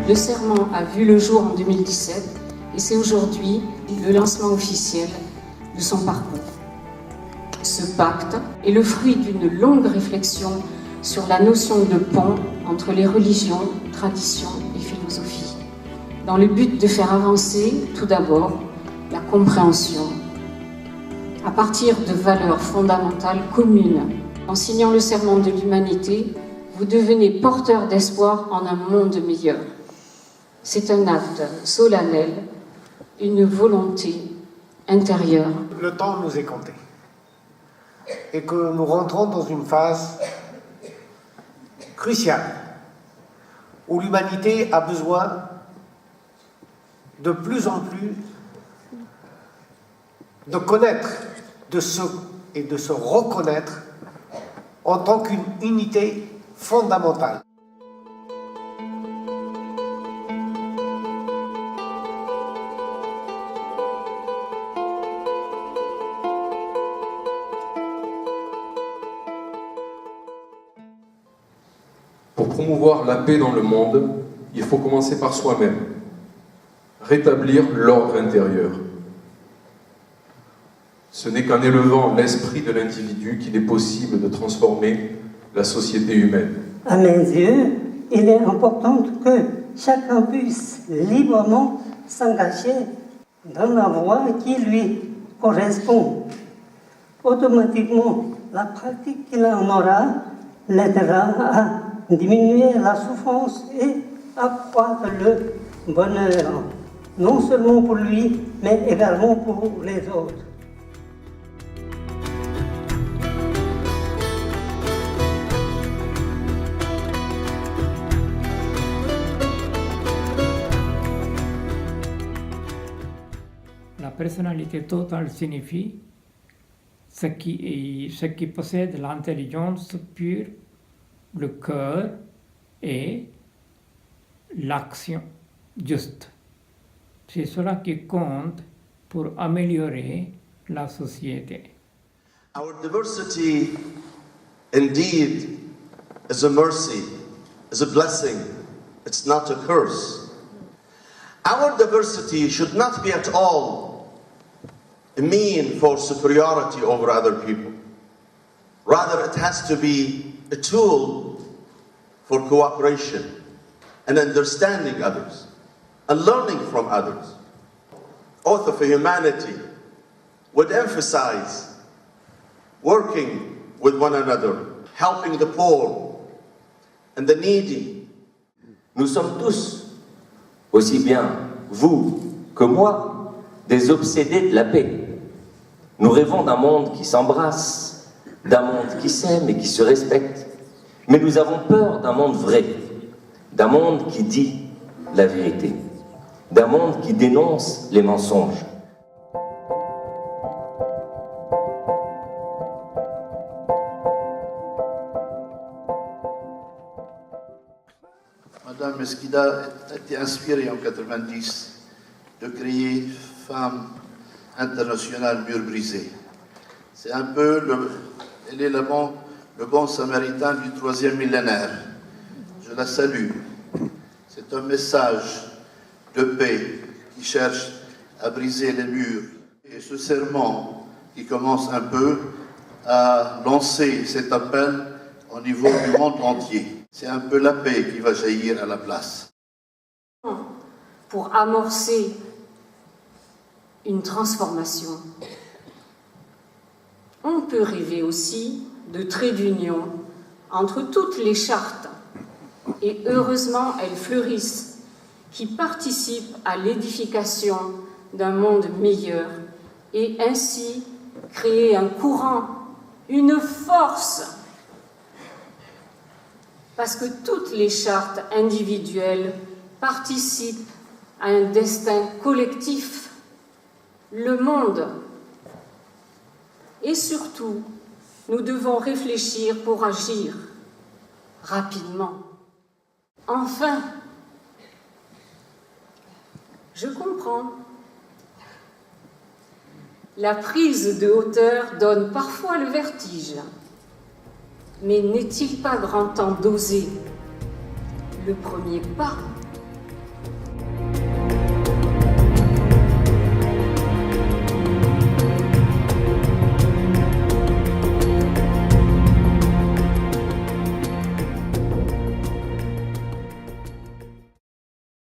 Le serment a vu le jour en 2017 et c'est aujourd'hui le lancement officiel de son parcours. Ce pacte est le fruit d'une longue réflexion sur la notion de pont entre les religions, traditions et philosophies, dans le but de faire avancer, tout d'abord, la compréhension, à partir de valeurs fondamentales communes. En signant le serment de l'humanité, vous devenez porteur d'espoir en un monde meilleur. C'est un acte solennel, une volonté intérieure. Le temps nous est compté et que nous rentrons dans une phase cruciale où l'humanité a besoin de plus en plus de connaître et de se reconnaître en tant qu'une unité fondamentale. Pour promouvoir la paix dans le monde, il faut commencer par soi-même, rétablir l'ordre intérieur. Ce n'est qu'en élevant l'esprit de l'individu qu'il est possible de transformer la société humaine. À mes yeux, il est important que chacun puisse librement s'engager dans la voie qui lui correspond. Automatiquement, la pratique qu'il en aura l'aidera à diminuer la souffrance et accroître le bonheur, non seulement pour lui, mais également pour les autres. La personnalité totale signifie ce qui possède l'intelligence pure, le cœur et l'action juste. C'est cela qui compte pour améliorer la société. Our diversity indeed is a mercy, is a blessing. It's not a curse. Our diversity should not be at all a mean for superiority over other people. Rather, it has to be a tool for cooperation and understanding others and learning from others. Oath of Humanity would emphasize working with one another, helping the poor and the needy. Nous sommes tous, aussi bien vous que moi, des obsédés de la paix. Nous rêvons d'un monde qui s'embrasse, d'un monde qui s'aime et qui se respecte. Mais nous avons peur d'un monde vrai, d'un monde qui dit la vérité, d'un monde qui dénonce les mensonges. Madame Mesquida a été inspirée en 1990 de créer Femmes internationales murs brisés. C'est un peu elle est le bon samaritain du 3e millénaire. Je la salue. C'est un message de paix qui cherche à briser les murs. Et ce serment qui commence un peu à lancer cet appel au niveau du monde entier. C'est un peu la paix qui va jaillir à la place. Pour amorcer une transformation. On peut rêver aussi de traits d'union entre toutes les chartes, et heureusement elles fleurissent, qui participent à l'édification d'un monde meilleur et ainsi créer un courant, une force. Parce que toutes les chartes individuelles participent à un destin collectif, le monde. Et surtout, nous devons réfléchir pour agir rapidement. Enfin, je comprends. La prise de hauteur donne parfois le vertige. Mais n'est-il pas grand temps d'oser le premier pas ?